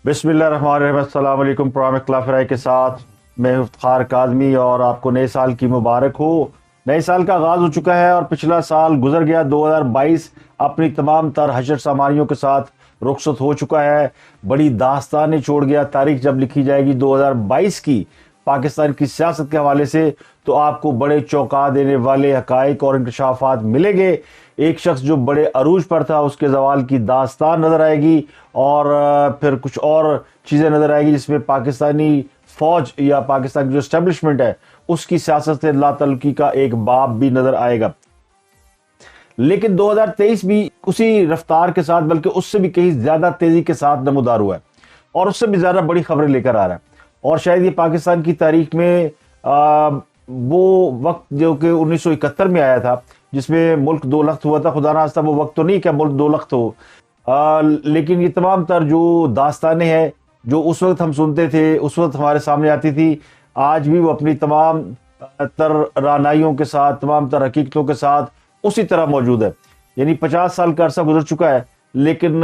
बिस्मिल्लाहिर्रहमानिर्रहीम। अस्सलाम वालेकुम। प्रोग्राम इख्तिलाफ राय के साथ मैं इफ्तिखार काज़मी और आपको नए साल की मुबारक हो। नए साल का आगाज़ हो चुका है और पिछला साल गुजर गया। 2022 अपनी तमाम तर हशर सामानियों के साथ रुखसत हो चुका है। बड़ी दास्तानें छोड़ गया। तारीख जब लिखी जाएगी 2022 की पाकिस्तान की सियासत के हवाले से, तो आपको बड़े चौंका देने वाले हकाइक और इंकशाफात मिलेंगे। एक शख्स जो बड़े अरूज पर था उसके जवाल की दास्तान नजर आएगी और फिर कुछ और चीज़ें नजर आएगी जिसमें पाकिस्तानी फौज या पाकिस्तान की जो एस्टेब्लिशमेंट है उसकी सियासत से लातल्लुकी का एक बाब भी नजर आएगा। लेकिन 2023 भी उसी रफ्तार के साथ, बल्कि उससे भी कहीं ज्यादा तेजी के साथ नमूदार हुआ है और उससे भी ज्यादा बड़ी खबरें लेकर आ रहा है। और शायद ये पाकिस्तान की तारीख में वो वक्त जो कि 1971 में आया था जिसमें मुल्क दो लख्त हुआ था। खुदा ना खास्ता वो वक्त तो नहीं क्या मुल्क दो लख्त हो, लेकिन ये तमाम तर जो दास्तानें हैं जो उस वक्त हम सुनते थे, उस वक्त हमारे सामने आती थी, आज भी वो अपनी तमाम तर रानाइयों के साथ, तमाम तर हकीकतों के साथ उसी तरह मौजूद है। यानी 50 साल का अरसा गुजर चुका है लेकिन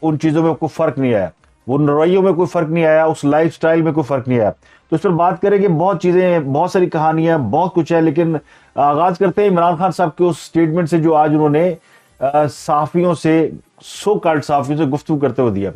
उन चीज़ों में कोई फ़र्क नहीं आया, वो रवैयों में कोई फ़र्क नहीं आया, उस लाइफ स्टाइल में कोई फ़र्क नहीं आया। तो इस पर बात करेंगे। बहुत चीज़ें, बहुत सारी कहानियाँ, बहुत कुछ है, लेकिन आगाज़ करते हैं इमरान खान साहब के उस स्टेटमेंट से जो आज उन्होंने सहाफ़ियों से, सो कॉल्ड सहाफ़ियों से गुफ्तगू करते हुए दिया।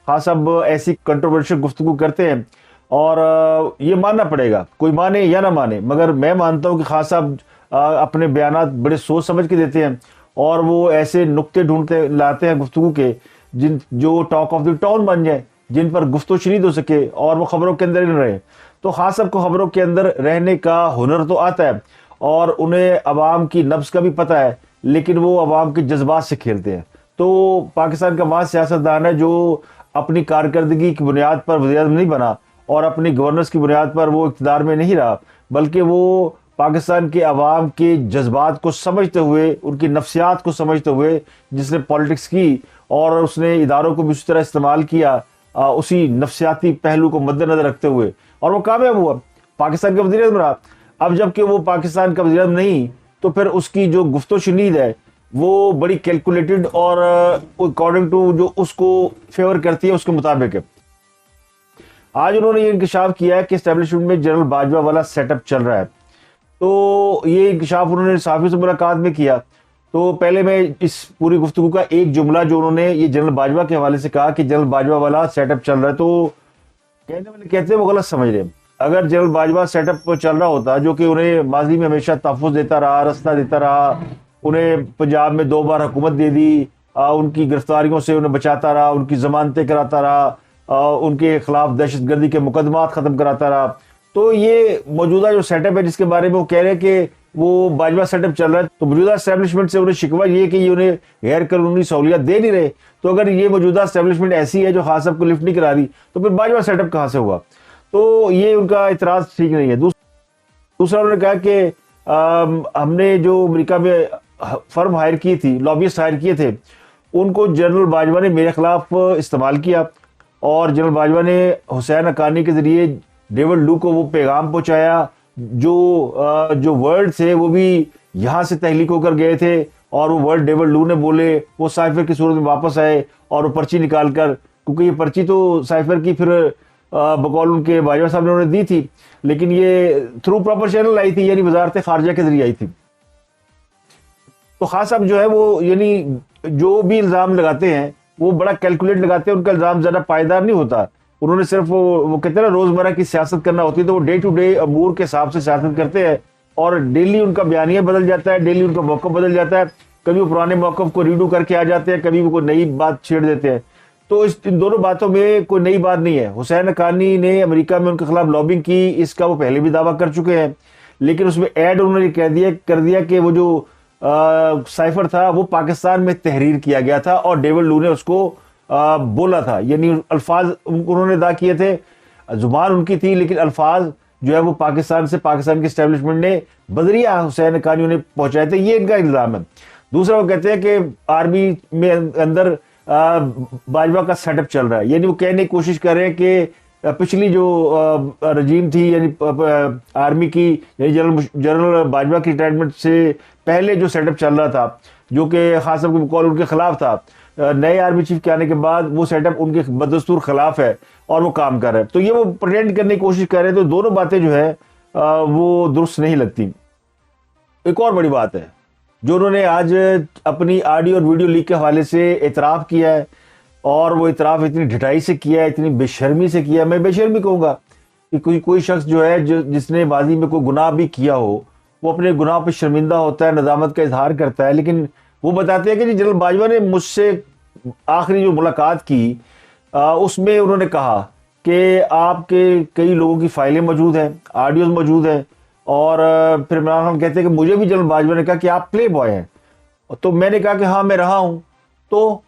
खान साहब ऐसी कंट्रोवर्शियल गुफ्तगू करते हैं और ये मानना पड़ेगा, कोई माने या ना माने, मगर मैं मानता हूँ कि खान साहब अपने बयानात बड़े सोच समझ के देते हैं और वो ऐसे नुक्ते ढूंढते लाते हैं गुफ्तगू के जो टॉक ऑफ द टाउन बन जाए, जिन पर गुफ्तगू शनीद हो सके और वो खबरों के अंदर ही न रहे। तो खान साहब को खबरों के अंदर रहने का हुनर तो आता है और उन्हें अवाम की नब्ज का भी पता है, लेकिन वो अवाम के जज्बात से खेलते हैं। तो पाकिस्तान का वहाँ सियासतदान है जो अपनी कारकर्दगी की बुनियाद पर वज़ीर-ए-आज़म नहीं बना और अपनी गवर्नेंस की बुनियाद पर वो इक़्तिदार में नहीं रहा, बल्कि वो पाकिस्तान के अवाम के जज्बात को समझते हुए, उनकी नफ्सियात को समझते हुए जिसने पॉलिटिक्स की और उसने इदारों को भी उसी तरह इस्तेमाल किया, उसी नफ्सियाती पहलू को मद्देनजर रखते हुए, और वो कामयाब हुआ, पाकिस्तान का वज़ीर-ए-आज़म रहा। अब जबकि वो पाकिस्तान का वज़ीर-ए-आज़म नहीं, तो फिर उसकी जो गुफ्तो शनीद है वो बड़ी कैलकुलेटेड और अकॉर्डिंग टू जो उसको फेवर करती है उसके मुताबिक है। आज उन्होंने ये इंकशाफ किया है कि एस्टेब्लिशमेंट में जनरल बाजवा वाला सेटअप चल रहा है। तो ये इंकशाफ उन्होंने सहाफ़ियों से मुलाकात में किया। तो पहले मैं इस पूरी गुफ्तगू का एक जुमला जो उन्होंने ये जनरल बाजवा के हवाले से कहा कि जनरल बाजवा वाला सेटअप चल रहा है, तो कहने वाले कहते हैं वो गलत समझ रहे हैं। अगर जनरल बाजवा सेटअप चल रहा होता जो कि उन्हें माजी में हमेशा तहफ़्फ़ुज़ देता रहा, रास्ता देता रहा, उन्हें पंजाब में 2 बार हुकूमत दे दी, उनकी गिरफ्तारियों से उन्हें बचाता रहा, उनकी जमानतें कराता रहा, उनके खिलाफ दहशतगर्दी के मुकदमात ख़त्म कराता रहा, तो ये मौजूदा जो सेटअप है जिसके बारे में वो कह रहे हैं कि वो बाजवा सेटअप चल रहा है, तो मौजूदा एस्टेब्लिशमेंट से उन्हें शिकवा ये कि ये उन्हें गैर कानूनी सहूलियत दे नहीं रहे। तो अगर ये मौजूदा एस्टेब्लिशमेंट ऐसी है जो खान साहब को लिफ्ट नहीं करा रही, तो फिर बाजवा सेटअप कहाँ से हुआ? तो ये उनका इतराज़ ठीक नहीं है। दूसरा उन्होंने कहा कि हमने जो अमेरिका में फर्म हायर की थी, लॉबिस्ट हायर किए थे, उनको जनरल बाजवा ने मेरे खिलाफ इस्तेमाल किया और जनरल बाजवा ने हुसैन हक्कानी के जरिए डेविड लू को वो पैगाम पहुंचाया जो वर्ड थे वो भी यहाँ से तहलीक होकर गए थे और वो वर्ड डेविड लू ने बोले, वो साइफर की सूरत में वापस आए और वो पर्ची निकाल कर, क्योंकि ये पर्ची तो साइफर की फिर बकौल उनके बाजवा साहब ने उन्हें दी थी, लेकिन ये थ्रू प्रॉपर चैनल आई थी, यानी वजारत खारजा के जरिए आई थी। तो खान साहब जो है वो यानी जो भी इल्ज़ाम लगाते हैं वो बड़ा कैलकुलेट लगाते हैं, उनका इल्ज़ाम ज़्यादा पायदार नहीं होता। उन्होंने सिर्फ वो कहते हैं ना रोज़मर्रा की सियासत करना होती है, तो वो डे टू डे अमूर के हिसाब से सियासत करते हैं और डेली उनका बयानिया बदल जाता है, डेली उनका मौक़िफ़ बदल जाता है, कभी वो पुराने मौक़िफ़ को रीडू करके आ जाते हैं, कभी वो कोई नई बात छेड़ देते हैं। तो इन दोनों बातों में कोई नई बात नहीं है। हुसैन हक्कानी ने अमेरिका में उनके खिलाफ लॉबिंग की, इसका वो पहले भी दावा कर चुके हैं, लेकिन उसमें ऐड उन्होंने कर दिया कि वो जो साइफर था वो पाकिस्तान में तहरीर किया गया था और डेविड लू ने उसको बोला था, यानी अल्फाज उन्होंने अदा किए थे, जुबान उनकी थी, लेकिन अल्फाज जो है वो पाकिस्तान से, पाकिस्तान की एस्टेब्लिशमेंट ने बदरिया हुसैन हक्कानी ने पहुंचाए थे, ये इनका इल्ज़ाम है। दूसरा वो कहते हैं कि आर्मी में अंदर बाजवा का सेटअप चल रहा है, यानी वो कहने की कोशिश कर रहे हैं कि पिछली जो रजीम थी यानी आर्मी की, यानी जनरल बाजवा की रिटायरमेंट से पहले जो सेटअप चल रहा था जो कि खान साहब के कॉल उनके खिलाफ था, नए आर्मी चीफ के आने के बाद वो सेटअप उनके बदस्तूर खिलाफ है और वो काम कर रहे हैं। तो ये वो प्रेटेंड करने की कोशिश कर रहे हैं। तो दोनों बातें जो है वो दुरुस्त नहीं लगती। एक और बड़ी बात है जो उन्होंने आज अपनी ऑडियो और वीडियो लीक के हवाले से एतराफ़ किया है, और वो इतराफ़ इतनी ढिठाई से किया है, इतनी बेशर्मी से किया है। मैं बेशर्मी कहूँगा कि कोई शख्स जो है जिसने माजी में कोई गुनाह भी किया हो, वो अपने गुनाह पर शर्मिंदा होता है, नदामत का इजहार करता है, लेकिन वो बताते हैं कि जी जनरल बाजवा ने मुझसे आखिरी जो मुलाकात की उसमें उन्होंने कहा कि आपके कई लोगों की फाइलें मौजूद हैं, ऑडियोज मौजूद हैं, और फिर इमरान खान कहते हैं कि मुझे भी जनरल बाजवा ने कहा कि आप प्ले बॉय हैं। तो मैंने कहा कि हाँ मैं रहा हूँ। तो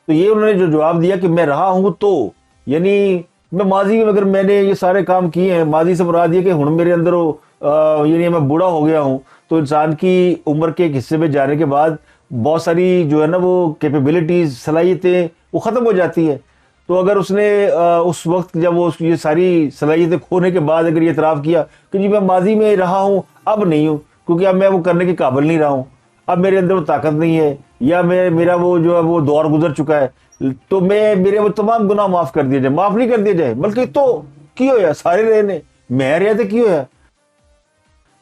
ये उन्होंने जो जवाब दिया कि मैं रहा हूँ, तो यानी मैं माजी में अगर मैंने ये सारे काम किए हैं, माजी से मुराद ये कि हुण मेरे अंदर यानी मैं बूढ़ा हो गया हूँ, तो इंसान की उम्र के एक हिस्से में जाने के बाद बहुत सारी जो है ना वो कैपेबिलिटीज, सलाहियतें वो ख़त्म हो जाती है। तो अगर उसने उस वक्त जब वो ये सारी सलाहियतें खोने के बाद अगर ये इतराफ़ किया कि जी मैं माजी में रहा हूँ, अब नहीं हूँ, क्योंकि अब मैं वो करने के काबिल नहीं रहा हूँ, अब मेरे अंदर वो ताकत नहीं है, या मेरा वो जो है वो दौर गुजर चुका है, तो मेरे वो तमाम गुनाह माफ़ कर दिए जाए, माफ़ नहीं कर दिए जाए, बल्कि तो क्यों है सारे रहने मैं रहते क्यों है।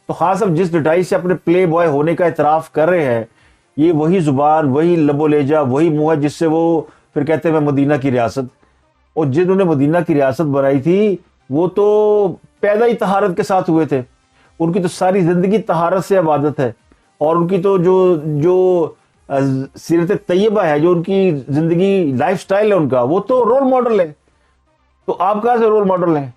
तो खास अब जिस डिटाई से अपने प्ले बॉय होने का इतराफ़ कर रहे हैं, ये वही जुबान, वही लबो लेजा, वही मुँह है जिससे वो फिर कहते हैं मैं मदीना की रियासत। और जिन्होंने मदीना की रियासत बनाई थी वो तो पैदा ही तहारत के साथ हुए थे, उनकी तो सारी ज़िंदगी तहारत से इबादत है, और उनकी तो जो जो सीरत तैयबा है, जो उनकी ज़िंदगी लाइफ स्टाइल है उनका, वो तो रोल मॉडल है। तो आप कहाँ से रोल मॉडल हैं।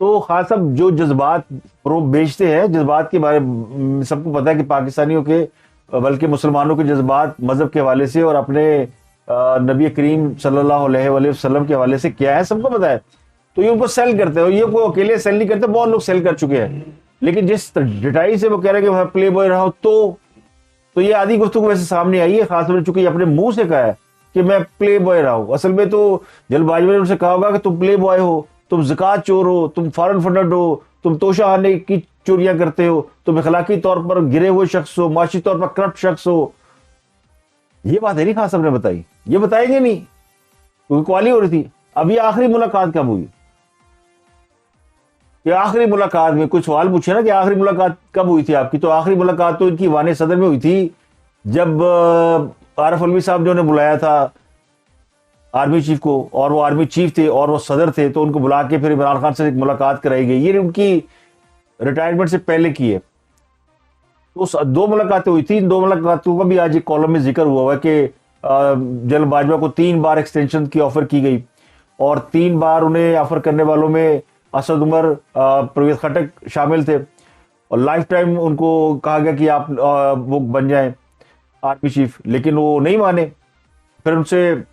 तो खास अब जो जज्बात बेचते हैं, जज्बात के बारे में सबको पता है कि पाकिस्तानियों के बल्कि मुसलमानों के जज्बात मज़हब के हवाले से और अपने नबी करीम सल्लल्लाहु अलैहि वसल्लम के हवाले से क्या है सबको पता है। तो ये उनको सेल करते हैं, ये कोई अकेले सेल नहीं करते, बहुत लोग सेल कर चुके हैं। लेकिन जिस डिटाई से वो कह रहे हैं कि मैं प्ले बॉय रहा हूँ, तो ये आधी गुफ्तगू वैसे सामने आई है, खासतौर चूंकि अपने मुंह से कहा है कि मैं प्ले बॉय रहा हूँ। असल में तो जनरल बाजवा ने उनसे कहा होगा कि तुम प्ले बॉय हो, तुम ज़कात चोर हो, तुम फॉरेन फंडर हो, तुम तोशा आने की चोरियां करते हो, तुम अखलाकी तौर पर गिरे हुए शख्स हो, माशी तौर पर करप्ट शख्स हो। ये बात है नहीं खास सबने बताई, ये बताएंगे नहीं क्योंकि क्वाली हो रही थी। अब ये आखिरी मुलाकात कब हुई, ये आखिरी मुलाकात में कुछ सवाल पूछे ना कि आखिरी मुलाकात कब हुई थी आपकी, तो आखिरी मुलाकात तो इनकी वाने सदर में हुई थी जब आरिफ अलवी साहब ने उन्हें बुलाया था आर्मी चीफ को, और वो आर्मी चीफ थे और वो सदर थे, तो उनको बुला के फिर इमरान खान से एक मुलाकात कराई गई। ये उनकी रिटायरमेंट से पहले की है। तो दो मुलाकातें हुई थी, इन दो मुलाकातों का भी आज एक कॉलम में जिक्र हुआ है कि जनरल बाजवा को 3 बार एक्सटेंशन की ऑफर की गई, और 3 बार उन्हें ऑफर करने वालों में असद उमर, परवेज खटक शामिल थे, और लाइफ टाइम उनको कहा गया कि आप वो बन जाएं आर्मी चीफ, लेकिन वो नहीं माने। फिर उनसे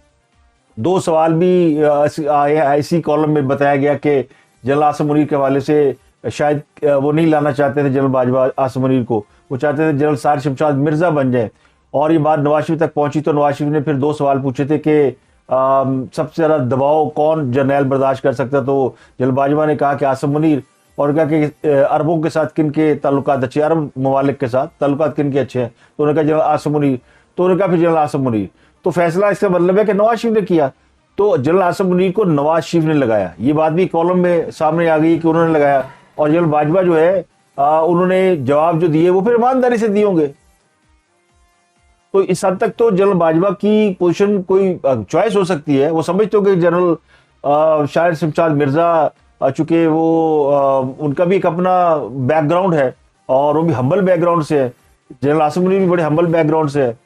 2 सवाल भी इसी कॉलम में बताया गया कि जनरल आसिम मुनीर के हवाले से शायद वो नहीं लाना चाहते थे जनरल बाजवा आसिम मुनीर को, वो चाहते थे जनरल सार शमशाद मिर्जा बन जाए। और ये बात नवाज शरीफ तक पहुंची तो नवाज शरीफ ने फिर 2 सवाल पूछे थे कि सबसे ज़्यादा दबाव कौन जर्नैल बर्दाश्त कर सकता, तो जनरल बाजवा ने कहा कि आसिम मुनीर, और कहा कि अरबों के साथ किन के ताल्लुकात अच्छे, अरब ममालिक के साथ ताल्लुकात किन के अच्छे हैं, तो उन्होंने कहा जनरल आसिम मुनीर, तो उन्होंने कहा फिर जनरल आसिम मुनीर। तो फैसला इसका मतलब है कि नवाज शरीफ ने किया, तो जनरल आसिम मुनीर को नवाज शरीफ ने लगाया। ये बात भी कॉलम में सामने आ गई कि उन्होंने लगाया, और जनरल बाजवा जो है उन्होंने जवाब जो दिए वो फिर ईमानदारी से दिए होंगे। तो इस हद तक तो जनरल बाजवा की पोजीशन कोई चॉइस हो सकती है, वो समझते हो कि जनरल शायर शमशाद मिर्जा चूंकि वो उनका भी एक अपना बैकग्राउंड है और वो भी हम्बल बैकग्राउंड से है, जनरल आसिम मुनीर भी बड़े हम्बल बैकग्राउंड से है।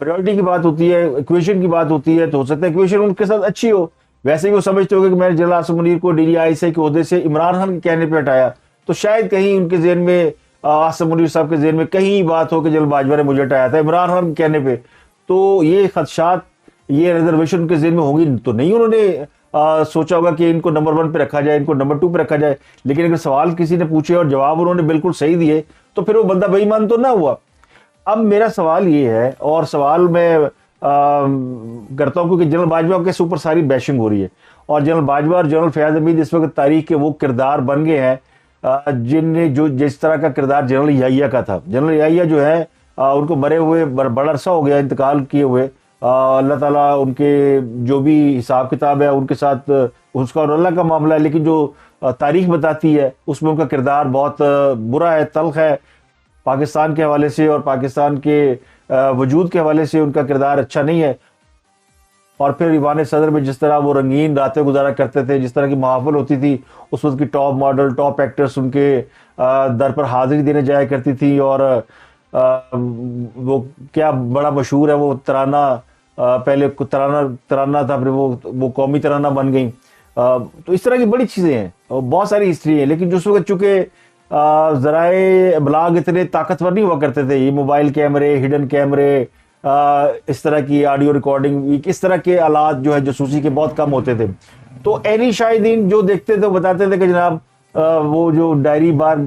प्रायोरिटी की बात होती है, इक्वेशन की बात होती है, तो हो सकता है इक्वेशन उनके साथ अच्छी हो। वैसे ही वो समझते हो कि मैंने जनरल आसिम मुनीर को DDISI के ओहदे से इमरान खान के कहने पर हटाया, तो शायद कहीं उनके जहन में आसिम मुनीर साहब के जहन में कहीं बात हो कि जनरल बाजवा ने मुझे हटाया था इमरान खान के कहने पे। तो ये खदशात, ये रिजर्वेशन उनके जहन में होंगी, तो नहीं उन्होंने सोचा होगा कि इनको नंबर 1 पे रखा जाए, इनको नंबर 2 पे रखा जाए। लेकिन अगर सवाल किसी ने पूछे और जवाब उन्होंने बिल्कुल सही दिए, तो फिर वो बंदा बेईमान तो ना हुआ। अब मेरा सवाल ये है, और सवाल मैं करता हूँ क्योंकि जनरल बाजवा के ऊपर सारी बैशिंग हो रही है, और जनरल बाजवा और जनरल फयाज हमीद इस वक्त तारीख के वो किरदार बन गए हैं जिनने जो जिस तरह का किरदार जनरल याहिया का था। जनरल याहिया जो है उनको मरे हुए बड़ा अरसा हो गया इंतकाल किए हुए। अल्लाह ताला उनके जो भी हिसाब किताब है उनके साथ उसका और अल्लाह का मामला है, लेकिन जो तारीख बताती है उसमें उनका किरदार बहुत बुरा है, तल्ख है। पाकिस्तान के हवाले से और पाकिस्तान के वजूद के हवाले से उनका किरदार अच्छा नहीं है। और फिर ईवान सदर में जिस तरह वो रंगीन रातें गुजारा करते थे, जिस तरह की महफिल होती थी, उस वक्त की टॉप मॉडल टॉप एक्टर्स उनके दर पर हाजिरी देने जाया करती थी। और वो क्या बड़ा मशहूर है वो तराना, पहले तराना तराना था, फिर वो कौमी तराना बन गई। तो इस तरह की बड़ी चीज़ें हैं और बहुत सारी हिस्ट्री है। लेकिन जिस वक्त चूँकि ज़राए इब्लाग इतने ताकतवर नहीं हुआ करते थे, ये मोबाइल कैमरे, हिडन कैमरे, इस तरह की ऑडियो रिकॉर्डिंग, इस तरह के आलात जो है जासूसी के बहुत कम होते थे। तो एनी शाहिदीन जो देखते थे बताते थे कि जनाब वो जो डायरी बार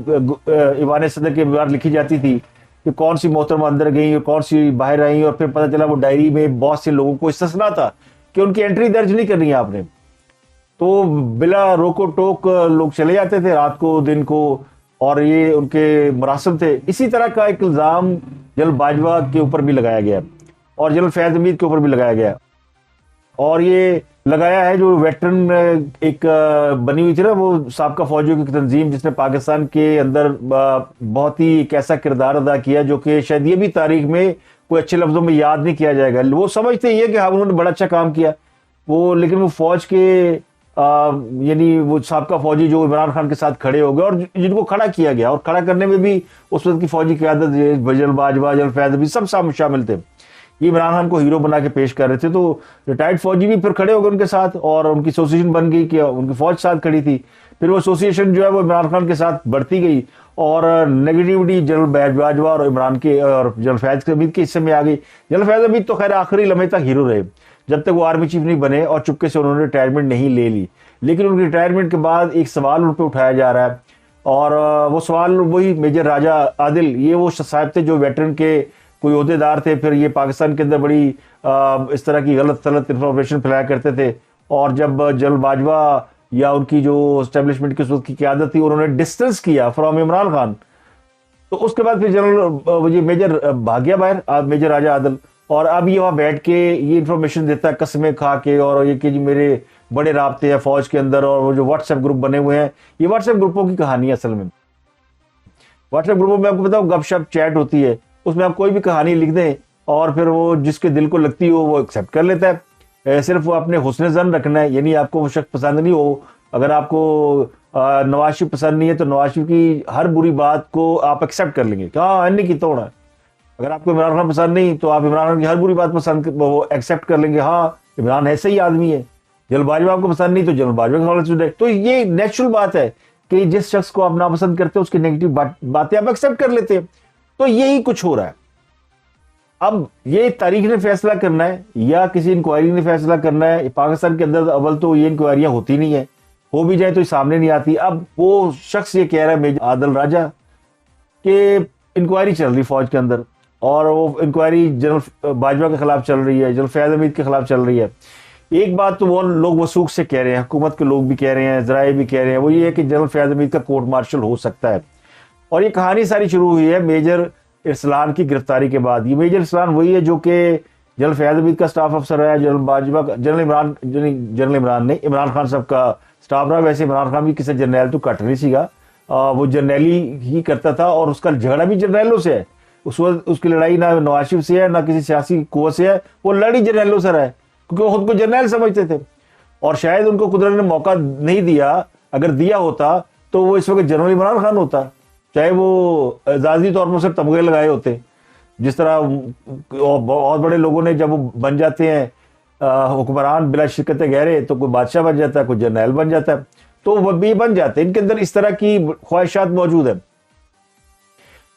ईवान सदर के बार लिखी जाती थी कि कौन सी मोहतरमा अंदर गई और कौन सी बाहर आई, और फिर पता चला वो डायरी में बहुत से लोगों को इस्तिस्ना था कि उनकी एंट्री दर्ज नहीं करनी है आपने। तो बिला रोको टोक लोग चले जाते थे रात को दिन को, और ये उनके मुरासिब थे। इसी तरह का एक इल्ज़ाम जनरल बाजवा के ऊपर भी लगाया गया और जनरल फैज़ हमीद के ऊपर भी लगाया गया। और ये लगाया है जो वेटरन एक बनी हुई थी ना, वो साबका फौजियों की तंजीम, जिसने पाकिस्तान के अंदर बहुत ही एक ऐसा किरदार अदा किया जो कि शायद ये भी तारीख में कोई अच्छे लफ्ज़ों में याद नहीं किया जाएगा। वो समझते ये कि हाँ उन्होंने बड़ा अच्छा काम किया वो, लेकिन वो फौज के यानी वो साबका फौजी जो इमरान खान के साथ खड़े हो गए और जिनको खड़ा किया गया, और खड़ा करने में भी उस वक्त की फौजी क़यादत जनरल बाजवा, जनरल फैज़ भी सब शामिल थे। ये इमरान खान को हीरो बना के पेश कर रहे थे। तो रिटायर्ड फौजी भी फिर खड़े हो गए उनके साथ, और उनकी एसोसिएशन बन गई कि उनकी फौज साथ खड़ी थी। फिर वो एसोसिएशन जो है वो इमरान खान के साथ बढ़ती गई, और नेगेटिविटी जनरल बाजवा और इमरान के और जनरल फैज़ हमीद के हिस्से में आ गई। जनरल फैज़ हमीद तो खैर आखिरी लम्हे तक हीरो रहे, जब तक वो आर्मी चीफ नहीं बने और चुपके से उन्होंने रिटायरमेंट नहीं ले ली। लेकिन उनकी रिटायरमेंट के बाद एक सवाल उन पर उठाया जा रहा है, और वो सवाल वही मेजर राजा आदिल, ये वो साहब थे जो वेटरन के कोई ओहदेदार थे, फिर ये पाकिस्तान के अंदर बड़ी इस तरह की गलत इंफॉर्मेशन फैलाया करते थे। और जब जनरल बाजवा या उनकी जो एस्टेब्लिशमेंट की उस वक्त की क़यादत थी, उन्होंने डिस्टेंस किया फ्रॉम इमरान खान, तो उसके बाद फिर जनरल ये मेजर भाग्या बाहर, मेजर राजा आदिल, और अब ये वहाँ बैठ के ये इंफॉर्मेशन देता है कसमें खा के, और ये कि जी मेरे बड़े राब्ते हैं फौज के अंदर, और वो जो व्हाट्सएप ग्रुप बने हुए हैं, ये व्हाट्सएप ग्रुपों की कहानी है। असल में व्हाट्सएप ग्रुपों में आपको बताऊँ गपशप चैट होती है, उसमें आप कोई भी कहानी लिख दें और फिर वो जिसके दिल को लगती हो वो एक्सेप्ट कर लेता है। सिर्फ वो अपने हुस्न ज़न रखना है, यानी आपको वो शख्स पसंद नहीं हो। अगर आपको नवाज शरीफ पसंद नहीं है तो नवाज शरीफ की हर बुरी बात को आप एक्सेप्ट कर लेंगे कि हाँ अन्य की तोड़ है। अगर आपको इमरान खान पसंद नहीं तो आप इमरान खान की हर बुरी बात पसंद वो एक्सेप्ट कर लेंगे, हाँ इमरान ऐसे ही आदमी है। जनरल बाजवा आपको पसंद नहीं तो जनरल बाजवा के हवाले से, तो ये नेचुरल बात है कि जिस शख्स को आप नापसंद करते हो उसकी नेगेटिव बातें आप एक्सेप्ट कर लेते हैं। तो यही कुछ हो रहा है। अब ये तारीख ने फैसला करना है या किसी इंक्वायरी ने फैसला करना है। पाकिस्तान के अंदर अव्वल तो ये इंक्वायरियां होती नहीं है, हो भी जाए तो सामने नहीं आती। अब वो शख्स ये कह रहा है मेजर आदिल राजा कि इंक्वायरी चल रही फौज के अंदर, और वो इंक्वायरी जनरल बाजवा के खिलाफ चल रही है, जनरल फैज़ हमीद के खिलाफ चल रही है। एक बात तो वो लोग वसूख से कह रहे हैं, हुकूमत के लोग भी कह रहे हैं, ज़राए भी कह रहे हैं, वो ये है कि जनरल फैज़ हमीद का कोर्ट मार्शल हो सकता है। और ये कहानी सारी शुरू हुई है मेजर इरसलान की गिरफ्तारी के बाद। ये मेजर इरसलान वही है जो कि जनरल फैज़ हमीद का स्टाफ अफसर रहा है, जनरल बाजवा का, जनरल इमरान ने इमरान खान साहब का स्टाफ रहा। वैसे इमरान खान भी किसी जर्नैल तो कट नहीं सीगा, वो जर्नैली ही करता था, और उसका झगड़ा भी जर्नैलों से है। उस वक्त उसकी लड़ाई ना नवाज शरीफ से है ना किसी सियासी कुव्वत से है, वो लड़ी जर्नैलों से रहा है क्योंकि वो खुद को जर्नैल समझते थे। और शायद उनको कुदरत ने मौका नहीं दिया, अगर दिया होता तो वो इस वक्त जनरल इमरान खान होता, चाहे वो एजाजी तौर पर सिर्फ तमगे लगाए होते। जिस तरह बहुत बड़े लोगों ने जब वो बन जाते हैं हुक्मरान बिला शिरकत गहरे, तो कोई बादशाह बन जाता है, कोई जर्नैल बन जाता है, तो वह भी बन जाते हैं। इनके अंदर इस तरह की ख्वाहिशात मौजूद है।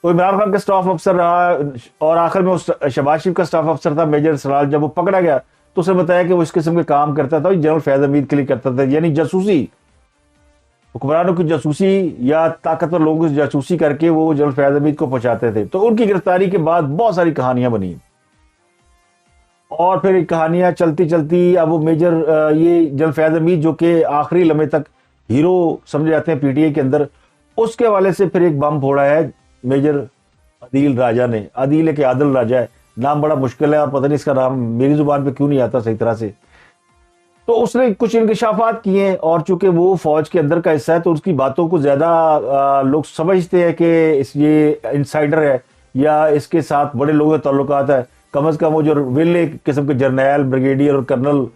तो इमरान खान का स्टाफ अफसर रहा, और आखिर में उस शहबाज शरीफ का स्टाफ अफसर था मेजर सलाल। जब वो पकड़ा गया तो उसे बताया कि वो इस किस्म के काम करता था, जनरल फैज़ हमीद के लिए करता था, यानी जासूसी, हुक्मरानों की जासूसी या ताकतवर लोगों की जासूसी करके वो जनरल फैज़ हमीद को पहुंचाते थे। तो उनकी गिरफ्तारी के बाद बहुत सारी कहानियां बनी, और फिर कहानियां चलती चलती अब वो मेजर ये जनरल फैज़ हमीद जो कि आखिरी लम्हे तक हीरो समझे जाते हैं पीटीआई के अंदर, उसके हवाले से फिर एक बम फोड़ा है मेजर अदील राजा ने, अदील है कि आदिल राजा है, नाम बड़ा मुश्किल है और पता नहीं इसका नाम मेरी जुबान पे क्यों नहीं आता सही तरह से। तो उसने कुछ इंकशाफात किए हैं और चूंकि वो फौज के अंदर का हिस्सा है तो उसकी बातों को ज्यादा लोग समझते हैं कि ये इंसाइडर है या इसके साथ बड़े लोगों के ताल्लुकात है। कम से कम वो जो वेले किस्म के जर्नैल, ब्रिगेडियर और कर्नल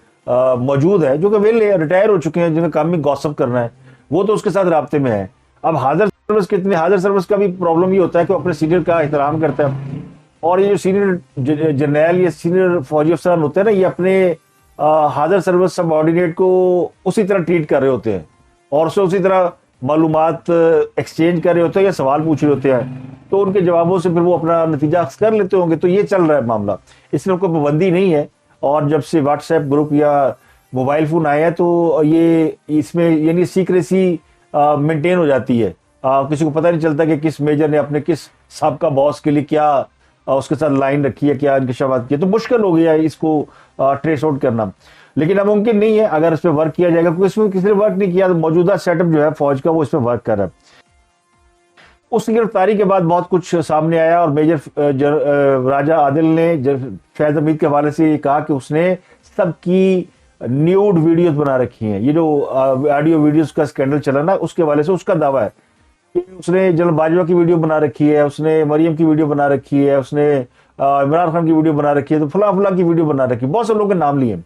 मौजूद है जो कि वेले रिटायर हो चुके हैं, जिन्हें काम ही गॉसिप करना है, वो तो उसके साथ राब्ते में है। अब हाजिर सर्विस कितने, हाजिर सर्विस का भी प्रॉब्लम ये होता है कि वो अपने सीनियर का एहतराम करता है, और ये जो सीनियर जर्नैल या सीनियर फौजी अफसरान होते हैं ना, ये अपने हाजिर सर्विस सबऑर्डिनेट को उसी तरह ट्रीट कर रहे होते हैं और उससे उसी तरह मालूमात एक्सचेंज कर रहे होते हैं या सवाल पूछ रहे होते हैं, तो उनके जवाबों से फिर वो अपना नतीजा कर लेते होंगे। तो ये चल रहा है मामला, इसमें कोई पाबंदी नहीं है। और जब से व्हाट्सएप ग्रुप या मोबाइल फोन आया है तो ये इसमें यानी सीक्रेसी मेंटेन हो जाती है। किसी को पता नहीं चलता कि किस मेजर ने अपने किस सबका बॉस के लिए क्या उसके साथ लाइन रखी है, क्या इंकशाफात किए, तो मुश्किल हो गया है इसको ट्रेस आउट करना। लेकिन अब मुमकिन नहीं है अगर इस पर वर्क किया जाएगा, क्योंकि इसमें किसी ने वर्क नहीं किया, तो मौजूदा सेटअप जो है फौज का वो इस पर वर्क कर रहा है। उस गिरफ्तारी के बाद बहुत कुछ सामने आया और मेजर राजा आदिल ने फैज हमीद के हवाले से ये कहा कि उसने सबकी न्यूड वीडियोस बना रखी हैं। ये जो ऑडियो वीडियोस का स्कैंडल चला ना, उसके हवाले से उसका दावा है कि उसने जनरल बाजवा की वीडियो बना रखी है, उसने मरियम की वीडियो बना रखी है, उसने इमरान खान की वीडियो बना रखी है, तो फला फला की वीडियो बना रखी है, बहुत से लोगों के नाम लिए।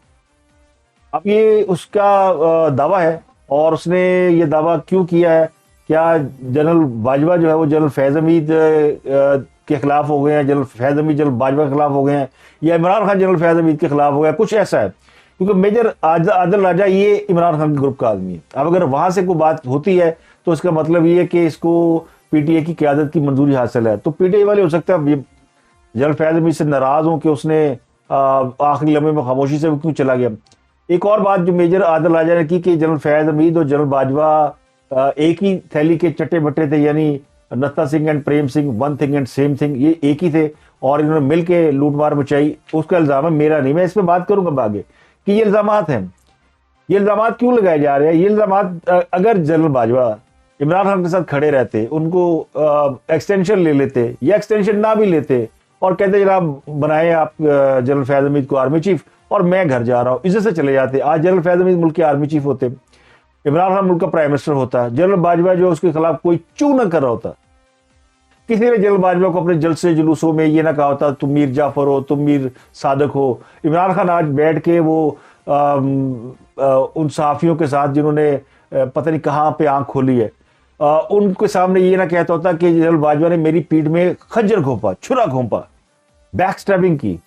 अब ये उसका दावा है और उसने ये दावा क्यों किया है? क्या जनरल बाजवा जो है वो जनरल फैज हमीद के खिलाफ हो गए हैं, जनरल फैज हमीद जनरल बाजवा के खिलाफ हो गए हैं, या इमरान खान जनरल फैज हमीद के खिलाफ हो गया, कुछ ऐसा है। क्योंकि मेजर आदिल राजा ये इमरान खान के ग्रुप का आदमी है। अब अगर वहां से कोई बात होती है तो इसका मतलब ये है कि इसको पीटीए की क्यादत की मंजूरी हासिल है। तो पीटीए वाले हो सकता है जनरल फैज हमीद से नाराज हों कि उसने आखिरी लम्हे में खामोशी से क्यों चला गया। एक और बात जो मेजर आदिल राजा ने की कि जनरल फैज हमीद और जनरल बाजवा एक ही थैली के चट्टे बट्टे थे, यानी नत्था Singh and Prem Singh, one thing and same thing, ये एक ही थे और इन्होंने मिलकर लूटमार मचाई। उसका इल्जाम है, मेरा नहीं, मैं इस पर बात करूंगा आगे कि ये इल्जामात हैं। ये इल्जामात क्यों लगाए जा रहे हैं? ये इल्जामात अगर जनरल बाजवा इमरान खान के साथ खड़े रहते, उनको एक्सटेंशन ले लेते या एक्सटेंशन ना भी लेते और कहते जनाब बनाए आप जनरल फैज हमीद को आर्मी चीफ और मैं घर जा रहा हूं, इज्जत से चले जाते। आज जनरल फैज हमीद मुल्क के आर्मी चीफ होते, इमरान खान मुल्क का प्राइम मिनिस्टर होता, जनरल बाजवा जो उसके खिलाफ कोई चू न कर रहा होता। किसी ने जनरल बाजवा को अपने जलसे जुलूसों में ये ना कहा होता तुम मीर जाफर हो, तुम मीर सादक हो। इमरान खान आज बैठ के वो उन सहाफियों के साथ जिन्होंने पता नहीं कहाँ पे आंख खोली है, उनके सामने ये ना कहता होता कि जनरल बाजवा ने मेरी पीठ में खंजर घोंपा, छुरा घोंपा, बैक स्टैबिंग की।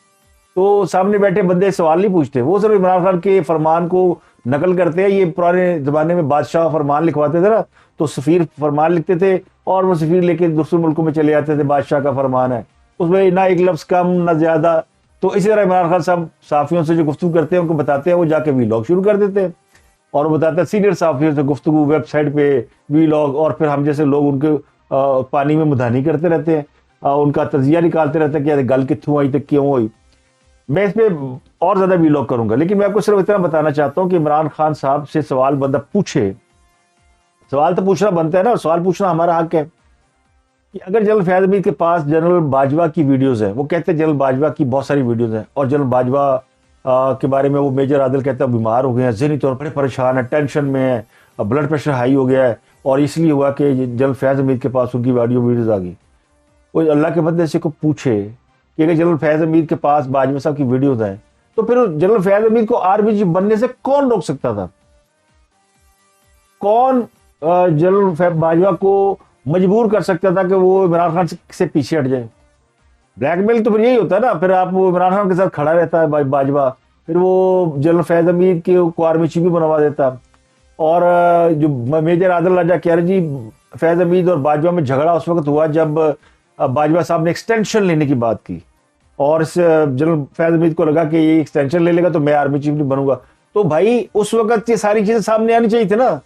तो सामने बैठे बंदे सवाल नहीं पूछते, वो सिर्फ इमरान खान के फरमान को नकल करते हैं। ये पुराने जमाने में बादशाह फरमान लिखवाते थे ना, तो सफीर फरमान लिखते थे और वो सफीर लेके दूसरे मुल्कों में चले जाते थे, बादशाह का फरमान है, उसमें ना एक लफ्ज कम ना ज्यादा। तो इसी तरह इमरान खान साहब साफियों से जो गुफ्तगू करते हैं उनको बताते हैं, वो जाके वीलॉग शुरू कर देते हैं और वो बताते हैं सीनियर साफियों से गुफ्तगू वेबसाइट पे वीलॉग, और फिर हम जैसे लोग उनके पानी में मुधानी करते रहते हैं, उनका तजिया निकालते रहते हैं कि गल कित्थों आई तो क्यों हुई। मैं इस पे और ज्यादा वीलॉग करूंगा, लेकिन मैं आपको सिर्फ इतना बताना चाहता हूं कि इमरान खान साहब से सवाल बंदा पूछे, सवाल तो पूछना बनता है ना, सवाल पूछना हमारा हक है कि अगर जनरल फैज हमीद के पास जनरल बाजवा की वीडियोस है, वो कहते हैं जनरल बाजवा की बहुत सारी वीडियोस हैं और जनरल बाजवा के बारे में वो मेजर आदिल कहता है बीमार हो गए हैं, ज़हनी तौर पर परेशान है, टेंशन में है, ब्लड प्रेशर हाई हो गया है और इसलिए हुआ कि जनरल फैज हमीद के पास उनकी ऑडियो वीडियोज आ गई। वो अल्लाह के बंदे से को पूछे कि अगर जनरल फैज हमीद के पास बाजवा साहब की वीडियोज हैं तो फिर जनरल फैज हमीद को आर्मी चीफ बनने से कौन रोक सकता था? कौन जनरल बाजवा को मजबूर कर सकता था कि वो इमरान खान से पीछे हट जाए? ब्लैकमेल तो फिर यही होता है ना, फिर आप वो इमरान खान के साथ खड़ा रहता है बाजवा, फिर वो जनरल फैज हमीद को आर्मी चीफ भी बनवा देता। और जो मेजर आदिल राजा कह रहे जी फैज हमीद और बाजवा में झगड़ा उस वक्त हुआ जब बाजवा साहब ने एक्सटेंशन लेने की बात की और इस जनरल फैज हमीद को लगा कि ये एक्सटेंशन ले लेगा तो मैं आर्मी चीफ नहीं बनूंगा। तो भाई उस वक्त ये सारी चीजें सामने आनी चाहिए थी ना।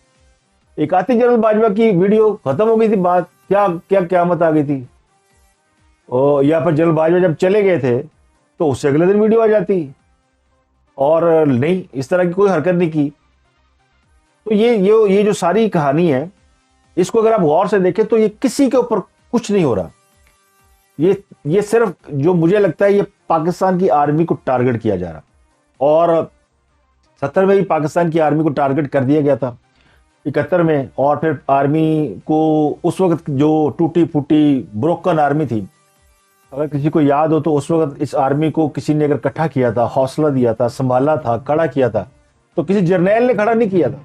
एक आती जनरल बाजवा की वीडियो, खत्म हो गई थी बात, क्या क्या क्यामत आ गई थी। और या पर जनरल बाजवा जब चले गए थे तो उससे अगले दिन वीडियो आ जाती, और नहीं, इस तरह की कोई हरकत नहीं की। तो ये जो सारी कहानी है, इसको अगर आप गौर से देखें तो ये किसी के ऊपर कुछ नहीं हो रहा। ये सिर्फ जो मुझे लगता है ये पाकिस्तान की आर्मी को टारगेट किया जा रहा, और 70 में ही पाकिस्तान की आर्मी को टारगेट कर दिया गया था, 71 में। और फिर आर्मी को उस वक्त जो टूटी फूटी ब्रोकन आर्मी थी, अगर किसी को याद हो तो उस वक्त इस आर्मी को किसी ने अगर इकट्ठा किया था, हौसला दिया था, संभाला था, खड़ा किया था, तो किसी जर्नैल ने खड़ा नहीं किया था।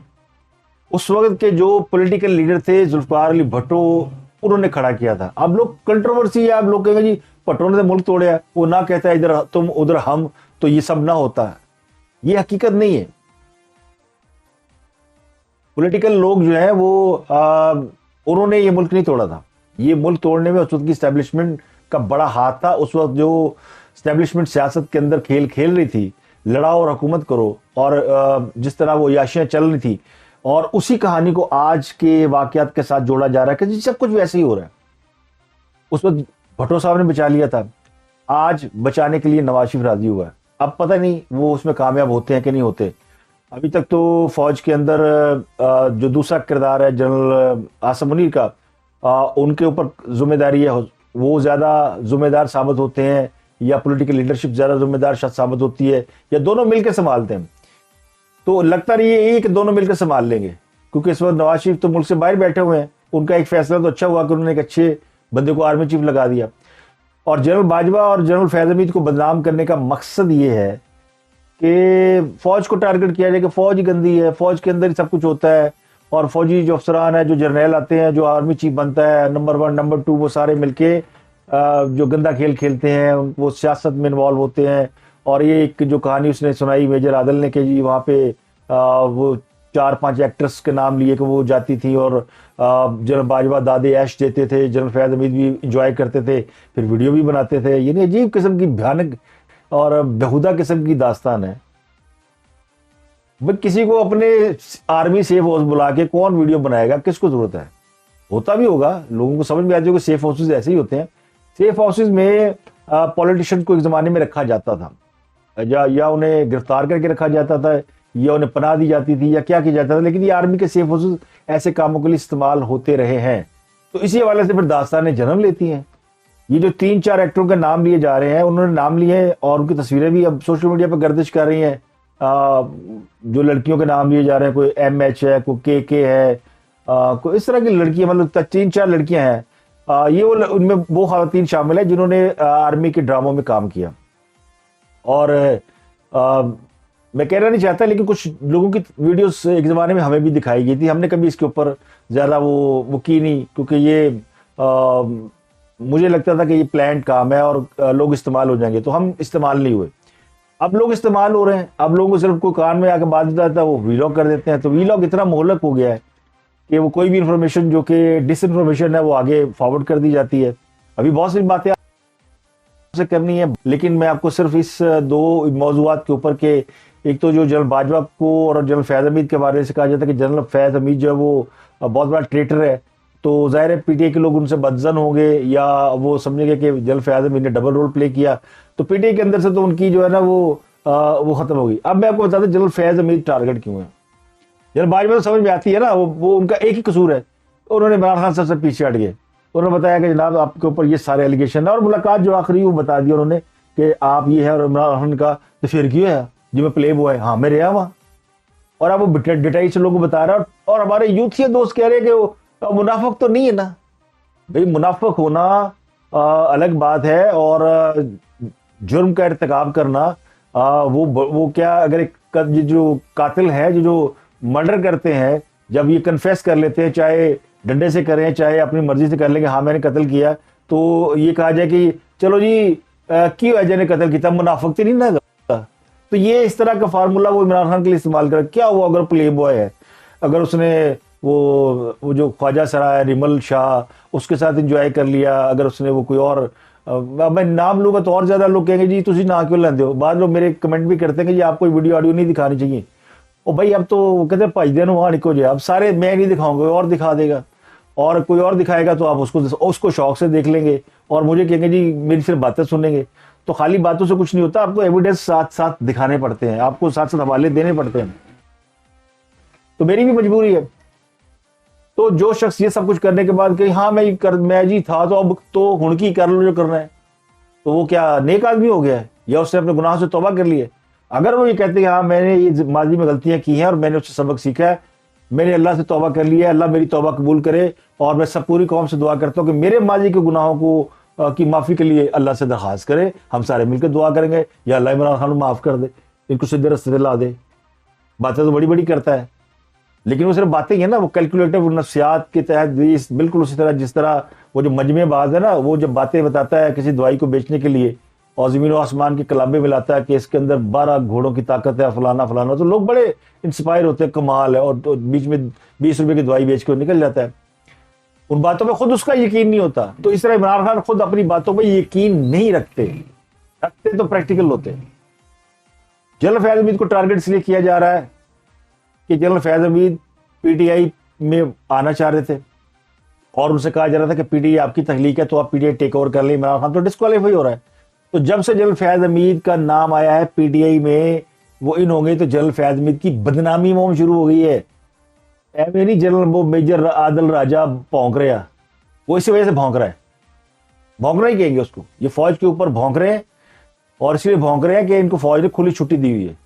उस वक्त के जो पॉलिटिकल लीडर थे, जुल्फिकार अली भुट्टो, उन्होंने खड़ा किया था। अब लोग कंट्रोवर्सी है, अब लोग कहेंगे जी भुट्टो ने तो मुल्क तोड़ा, वो ना कहता है इधर तुम उधर हम, तो ये सब ना होता है। ये हकीकत नहीं है। पॉलिटिकल लोग जो है वो उन्होंने ये मुल्क नहीं तोड़ा था। ये मुल्क तोड़ने में उस वक्त की स्टैब्लिशमेंट का बड़ा हाथ था। उस वक्त जो स्टैब्लिशमेंट सियासत के अंदर खेल खेल रही थी, लड़ाओ और हुकूमत करो, और जिस तरह वो याशियां चल रही थी, और उसी कहानी को आज के वाकयात के साथ जोड़ा जा रहा है कि सब कुछ वैसे ही हो रहा है। उस वक्त भुट्टो साहब ने बचा लिया था, आज बचाने के लिए नवाज शरीफ राजी हुआ है। अब पता नहीं वो उसमें कामयाब होते हैं कि नहीं होते। अभी तक तो फौज के अंदर जो दूसरा किरदार है जनरल आसिम मुनीर का, उनके ऊपर जिम्मेदारी है, वो ज़्यादा जिम्मेदार साबित होते हैं, या पॉलिटिकल लीडरशिप ज़्यादा जिम्मेदार साबित होती है, या दोनों मिलकर संभालते हैं। तो लगता नहीं है कि दोनों मिलकर संभाल लेंगे, क्योंकि इस वक्त नवाज शरीफ तो मुल्क से बाहर बैठे हुए हैं। उनका एक फैसला तो अच्छा हुआ कि उन्होंने एक अच्छे बंदे को आर्मी चीफ लगा दिया। और जनरल बाजवा और जनरल फैज़ हमीद को बदनाम करने का मकसद ये है कि फौज को टारगेट किया जाए कि फौज ही गंदी है, फौज के अंदर ही सब कुछ होता है, और फौजी जो अफसरान है, जो जर्नैल आते हैं, जो आर्मी चीफ बनता है, नंबर 1 नंबर 2, वो सारे मिलके जो गंदा खेल खेलते हैं, वो सियासत में इन्वॉल्व होते हैं। और ये एक जो कहानी उसने सुनाई मेजर आदल ने कि जी वहाँ पे वो 4-5 एक्ट्रेस के नाम लिए कि वो जाती थी, और जनरल बाजवा दादे ऐश देते थे, जनरल फैज़ हमीद भी इंजॉय करते थे, फिर वीडियो भी बनाते थे। यानी अजीब किस्म की भयानक और बेहुदा किस्म की दास्तान है। भाई किसी को अपने आर्मी सेफ हाउस बुला के कौन वीडियो बनाएगा, किसको जरूरत है? होता भी होगा, लोगों को समझ में आती होगी, सेफ हाउसेज ऐसे ही होते हैं। सेफ हाउसेज में पॉलिटिशियन को एक जमाने में रखा जाता था, या उन्हें गिरफ्तार करके रखा जाता था, या उन्हें पनाह दी जाती थी, या क्या किया जाता था। लेकिन ये आर्मी के सेफ हाउसेज ऐसे कामों के लिए इस्तेमाल होते रहे हैं। तो इसी हवाले से फिर दास्तानें जन्म लेती हैं। ये जो 3-4 एक्टरों के नाम लिए जा रहे हैं, उन्होंने नाम लिए हैं और उनकी तस्वीरें भी अब सोशल मीडिया पर गर्दिश कर रही हैं। जो लड़कियों के नाम लिए जा रहे हैं, कोई MH है, कोई KK है, कोई इस तरह की लड़कियां, मतलब 3-4 लड़कियां हैं। ये वो उनमें वो खवातीन शामिल है जिन्होंने आर्मी के ड्रामों में काम किया। और मैं कहना नहीं चाहता, लेकिन कुछ लोगों की वीडियोस एक ज़माने में हमें भी दिखाई गई थी। हमने कभी इसके ऊपर ज़्यादा वो की नहीं, क्योंकि ये मुझे लगता था कि ये प्लान्ड काम है और लोग इस्तेमाल हो जाएंगे, तो हम इस्तेमाल नहीं हुए। अब लोग इस्तेमाल हो रहे हैं। अब लोगों को सिर्फ कोई कान में आकर बात जाता है, वो वीलॉग कर देते हैं। तो वीलॉग इतना मोहलक हो गया है कि वो कोई भी इंफॉर्मेशन जो कि डिसइंफॉर्मेशन है, वो आगे फॉरवर्ड कर दी जाती है। अभी बहुत सी बातें आपसे करनी है, लेकिन मैं आपको सिर्फ इस 2 मौजूआत के ऊपर के, एक तो जो जनरल बाजवा को और जनरल फैज़ हमीद के बारे से कहा जाता है कि जनरल फैज़ हमीद जो है वो बहुत बड़ा ट्रेटर है, तो जाहिर है PTI के लोग उनसे बदजन होंगे, या वो समझेंगे कि जनरल फैज़ हमीद ने डबल रोल प्ले किया, तो PTI के अंदर से तो उनकी जो है ना वो खत्म होगी। अब मैं आपको बताता हूं जनरल फैज़ हमीद टारगेट क्यों है। जनरल बाजवा तो समझ में आती है ना, वो उनका एक ही कसूर है, उन्होंने इमरान खान साहब से पीछे हट गए। उन्होंने बताया कि जनाब आपके ऊपर ये सारे एलिगेशन है, और मुलाकात जो आखिरी वो बता दी उन्होंने कि आप ये है, और इमरान खान का तो फिर क्यों है जो मैं प्ले बॉय, हाँ मैं रहा वहाँ। और अब वो डिटेल से लोगों को बता रहा है, और हमारे यूथिया दोस्त कह रहे हैं कि वो मुनाफिक तो नहीं है ना। भाई मुनाफिक होना अलग बात है, और जुर्म का इर्तिकाब करना वो क्या, अगर एक जो कातिल है, जो मर्डर करते हैं, जब ये कन्फेस कर लेते हैं, चाहे डंडे से करें चाहे अपनी मर्जी से कर लेंगे, हाँ मैंने कत्ल किया, तो ये कहा जाए कि चलो जी क्यों अजय ने कत्ल किया, मुनाफिक तो नहीं ना। तो ये इस तरह का फार्मूला वो इमरान खान के लिए इस्तेमाल कर, क्या हुआ अगर प्ले बॉय है, अगर उसने वो जो ख्वाजा सराय रिमल शाह उसके साथ इंजॉय कर लिया, अगर उसने वो कोई और, मैं नाम लूंगा तो और ज्यादा लोग कहेंगे जी तुझे ना क्यों लेंदे हो। बाद लोग मेरे कमेंट भी करते हैं कि जी आपको वीडियो ऑडियो नहीं दिखानी चाहिए। ओ भाई अब तो कहते हैं भाई दिन वहाँ निको जाए, अब सारे मैं नहीं दिखाऊंगा, और दिखा देगा, और कोई और दिखाएगा तो आप उसको शौक से देख लेंगे, और मुझे कहेंगे जी मेरी सिर्फ बातें सुनेंगे। तो खाली बातों से कुछ नहीं होता, आपको एविडेंस साथ साथ दिखाने पड़ते हैं, आपको साथ साथ हवाले देने पड़ते हैं। तो मेरी भी मजबूरी है, तो जो शख्स ये सब कुछ करने के बाद कि हाँ मैं जी था, तो अब तो हुणकी कर लो जो करना है, तो वो क्या नेक आदमी हो गया है, या उसने अपने गुनाह से तौबा कर लिया? अगर वो ये कहते हैं हाँ मैंने ये माजी में गलतियां की हैं और मैंने उससे सबक सीखा है, मैंने अल्लाह से तौबा कर लिया है, अल्लाह मेरी तौबा कबूल करे, और मैं सब पूरी कौम से दुआ करता हूँ कि मेरे माजी के गुनाहों को की माफ़ी के लिए अल्लाह से दरख्वास्त करे, हम सारे मिलकर दुआ करेंगे या अल्लाह इमरान खान को माफ़ कर दे, इनको सीधे रास्ते पे ला दे। बातें तो बड़ी बड़ी करता है, लेकिन वो सिर्फ बातें ही है ना, वो कैलकुलेटिव नफ्सियात के तहत बिल्कुल उसी तरह जिस तरह वो जो मजमेबाज है ना, वो जब बातें बताता है किसी दवाई को बेचने के लिए और ज़मीन और आसमान के कलाबे मिलाता है कि इसके अंदर 12 घोड़ों की ताकत है, फलाना फलाना, तो लोग बड़े इंस्पायर होते हैं, कमाल है, और तो बीच में 20 रुपए की दवाई बेच के निकल जाता है। उन बातों में खुद उसका यकीन नहीं होता। तो इस तरह इमरान खान खुद अपनी बातों पर यकीन नहीं रखते तो प्रैक्टिकल होते। जनरल फैज हमीद को टारगेट इसलिए किया जा रहा है कि जनरल फैज हमीद पीटीआई में आना चाह रहे थे और उनसे कहा जा रहा था कि पीटीआई आपकी तख्लीक है, तो आप पीटीआई टेक ओवर कर ले। इमरान खान तो डिस्क्वालीफाई हो रहा है। तो जब से जनरल फैज हमीद का नाम आया है पीटीआई में, वो इन हो गए, तो जनरल फैज हमीद की बदनामी मोम शुरू हो गई है। मेरी जनरल वो मेजर आदिल राजा भौंक रहा, वो इसी वजह से भौंक रहा है, भौंकना ही कहेंगे उसको। ये फौज के ऊपर भौंक रहे हैं, और इसलिए भौंक रहे हैं कि इनको फौज ने खुली छुट्टी दी हुई है।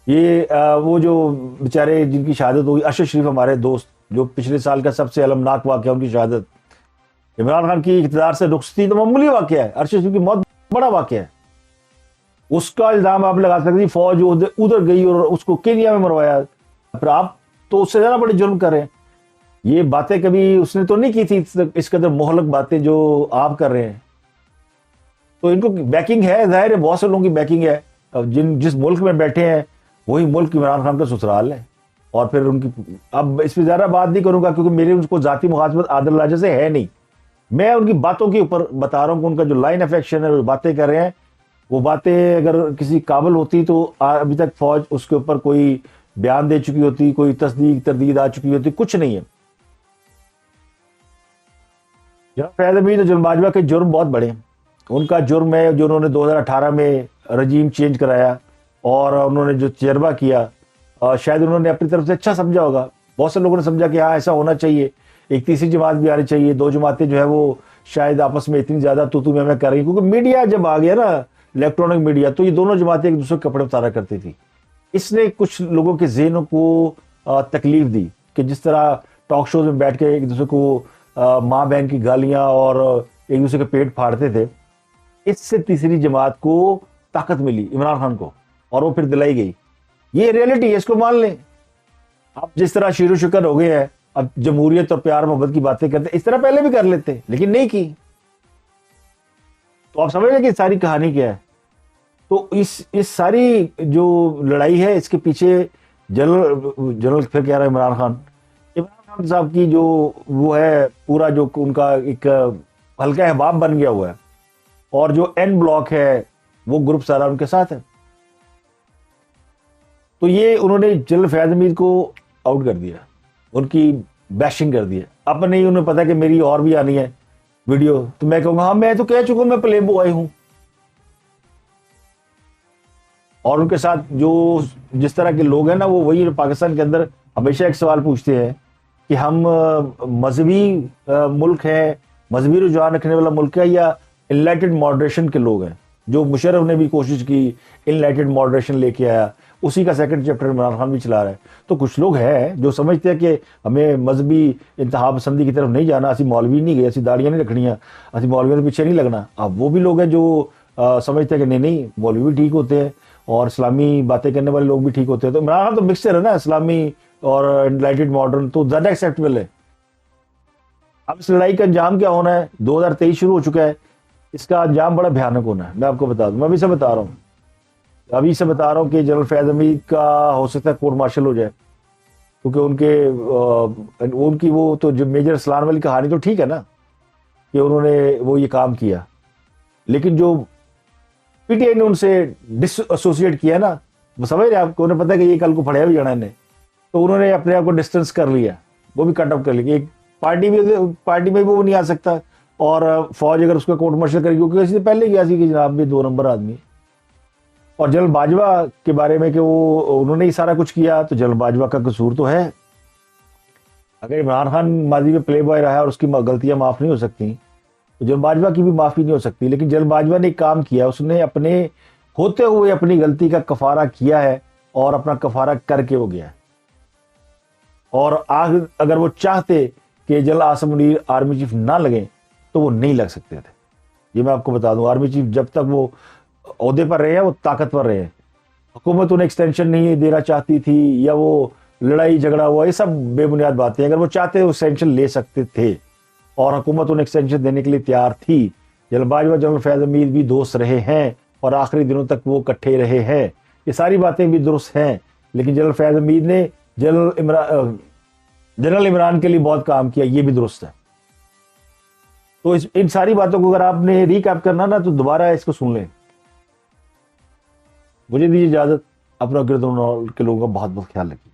ये वो जो बेचारे जिनकी शहादत हुई, अरशद शरीफ हमारे दोस्त, जो पिछले साल का सबसे अलमनाक वाक़या उनकी शहादत, इमरान खान की इक़्तिदार से रुखसती तो मामूली वाक़या है, अरशद शरीफ की मौत बड़ा वाक़या है। उसका इल्ज़ाम आप लगा सकते हैं फौज उधर गई और उसको केनिया में मरवाया, फिर आप तो उससे ज़्यादा बड़े जुल्म कर रहे हैं। ये बातें कभी उसने तो नहीं की थी, इस कदर मोहलक बातें जो आप कर रहे हैं। तो इनको बैकिंग है, जाहिर है बहुत से लोगों की बैकिंग है। जिस मुल्क में बैठे हैं वही मुल्क इमरान खान का ससुराल है। और फिर उनकी, अब इस पर ज़्यादा बात नहीं करूंगा क्योंकि मेरी उनको ज़ाती मुखातमत आदिल राजा से है नहीं, मैं उनकी बातों के ऊपर बता रहा हूँ कि उनका जो लाइन अफेक्शन है, वो बातें कर रहे हैं, वो बातें अगर किसी काबिल होती तो अभी तक फौज उसके ऊपर कोई बयान दे चुकी होती, कोई तस्दीक तरदीद आ चुकी होती, कुछ नहीं है। जनरल फैज हमीद और जनरल बाजवा के जुर्म बहुत बड़े हैं। उनका जुर्म है जो उन्होंने 2018 में रजीम चेंज कराया और उन्होंने जो तजर्बा किया, शायद उन्होंने अपनी तरफ से अच्छा समझा होगा। बहुत से लोगों ने समझा कि हाँ ऐसा होना चाहिए, एक तीसरी जमात भी आनी चाहिए, दो जमातें जो है वो शायद आपस में इतनी ज़्यादा तू मैं कर रही, क्योंकि मीडिया जब आ गया ना, इलेक्ट्रॉनिक मीडिया, तो ये दोनों जमातें एक दूसरे के कपड़े उतारा करती थी। इसने कुछ लोगों के ज़हनों को तकलीफ दी कि जिस तरह टॉक शोज में बैठ के एक दूसरे को माँ बहन की गालियाँ और एक दूसरे के पेट फाड़ते थे, इससे तीसरी जमात को ताकत मिली इमरान खान को, और वो फिर दिलाई गई। ये रियलिटी है, इसको मान लें। आप जिस तरह शीरो शुक्र हो गए हैं, अब जमहूरियत और प्यार मोहब्बत की बातें करते, इस तरह पहले भी कर लेते लेकिन नहीं की। तो आप समझ लें कि सारी कहानी क्या है। तो इस सारी जो लड़ाई है, इसके पीछे जनरल फिर कह रहा है इमरान खान साहब की जो वो है, पूरा जो उनका एक हल्का अहबाब बन गया हुआ है, और जो एन ब्लॉक है वो ग्रुप सारा उनके साथ है। तो ये उन्होंने जनरल फैज हमीद को आउट कर दिया, उनकी बैशिंग कर दिया। अब नहीं, उन्हें पता कि मेरी और भी आनी है वीडियो, तो मैं कहूँगा हाँ मैं तो कह चुका हूँ, मैं प्ले बॉय हूँ। और उनके साथ जो जिस तरह के लोग हैं ना, वो वही पाकिस्तान के अंदर हमेशा एक सवाल पूछते हैं कि हम मजहबी मुल्क है, मजहबी रुझान रखने वाला मुल्क है, या इनलाइटेड मॉडरेशन के लोग हैं। जो मुशर्रफ ने भी कोशिश की, इनलाइटेड मॉडरेशन लेके आया, उसी का सेकंड चैप्टर इमरान खान भी चला रहा है। तो कुछ लोग हैं जो समझते हैं कि हमें मजहबी इंतहा पसंदी की तरफ नहीं जाना, असी मौलवी नहीं गए, असी दाड़ियाँ नहीं रखनियाँ, असी मौलवियों के पीछे नहीं लगना। अब वो भी लोग हैं जो समझते हैं कि नहीं मौलवी भी ठीक होते हैं और इस्लामी बातें करने वाले लोग भी ठीक होते हैं। तो इमरान खान तो मिक्सचर है ना, इस्लामी और इनलाइटेड मॉडर्न, तो ज़्यादा एक्सेप्टेबल है। अब इस लड़ाई का अंजाम क्या होना है? 2023 शुरू हो चुका है, इसका अंजाम बड़ा भयानक होना है। मैं आपको बता दूं, मैं अभी से बता रहा हूँ, कि जनरल फैज हमीद का हो सकता है कोर्ट मार्शल हो जाए, क्योंकि उनकी वो तो जो मेजर सलान वाली कहानी तो ठीक है ना कि उन्होंने वो ये काम किया, लेकिन जो पीटीआई ने उनसे डिसएसोसिएट किया ना, वो समझ रहे आपको, उन्हें पता है कि ये कल को फड़िया भी जाना इन्हें, तो उन्होंने अपने आप को डिस्टेंस कर लिया, वो भी कट ऑफ कर लिया। एक पार्टी में वो नहीं आ सकता, और फौज अगर उसका कोर्ट मार्शल करेगी, क्योंकि इससे पहले किया कि जनाब भी 2 नंबर आदमी। और जनरल बाजवा के बारे में कि वो उन्होंने ही सारा कुछ किया, तो जनरल बाजवा का कसूर तो है। अगर इमरान खान माजी में प्ले बॉय रहा है और उसकी गलतियां माफ नहीं हो सकती, तो जनरल बाजवा की भी माफी नहीं हो सकती। लेकिन जनरल बाजवा ने एक काम किया, उसने अपने होते हुए अपनी गलती का कफारा किया है और अपना कफारा करके वो गया है। और आग अगर वो चाहते कि general Asim Munir army chief ना लगे तो वो नहीं लग सकते थे। ये मैं आपको बता दूं, आर्मी चीफ जब तक वो ओहदे पर रहे हैं वो ताकतवर रहे हैं। हुकूमत उन्हें एक्सटेंशन नहीं देना चाहती थी या वो लड़ाई झगड़ा हुआ, ये सब बेबुनियाद बातें। अगर वो चाहते वो एक्सटेंशन ले सकते थे और हुकूमत उन्हें एक्सटेंशन देने के लिए तैयार थी। जनरल बाजवा जनरल फैज हमीद भी दोस्त रहे हैं और आखिरी दिनों तक वो इकट्ठे रहे हैं, ये सारी बातें भी दुरुस्त हैं। लेकिन जनरल फैज हमीद ने जनरल इमरान के लिए बहुत काम किया, ये भी दुरुस्त है। तो इन सारी बातों को अगर आपने रिकैप करना ना तो दोबारा इसको सुन लें। मुझे दीजिए इजाजत, अपना गिरद के लोगों का बहुत बहुत ख्याल रखिए।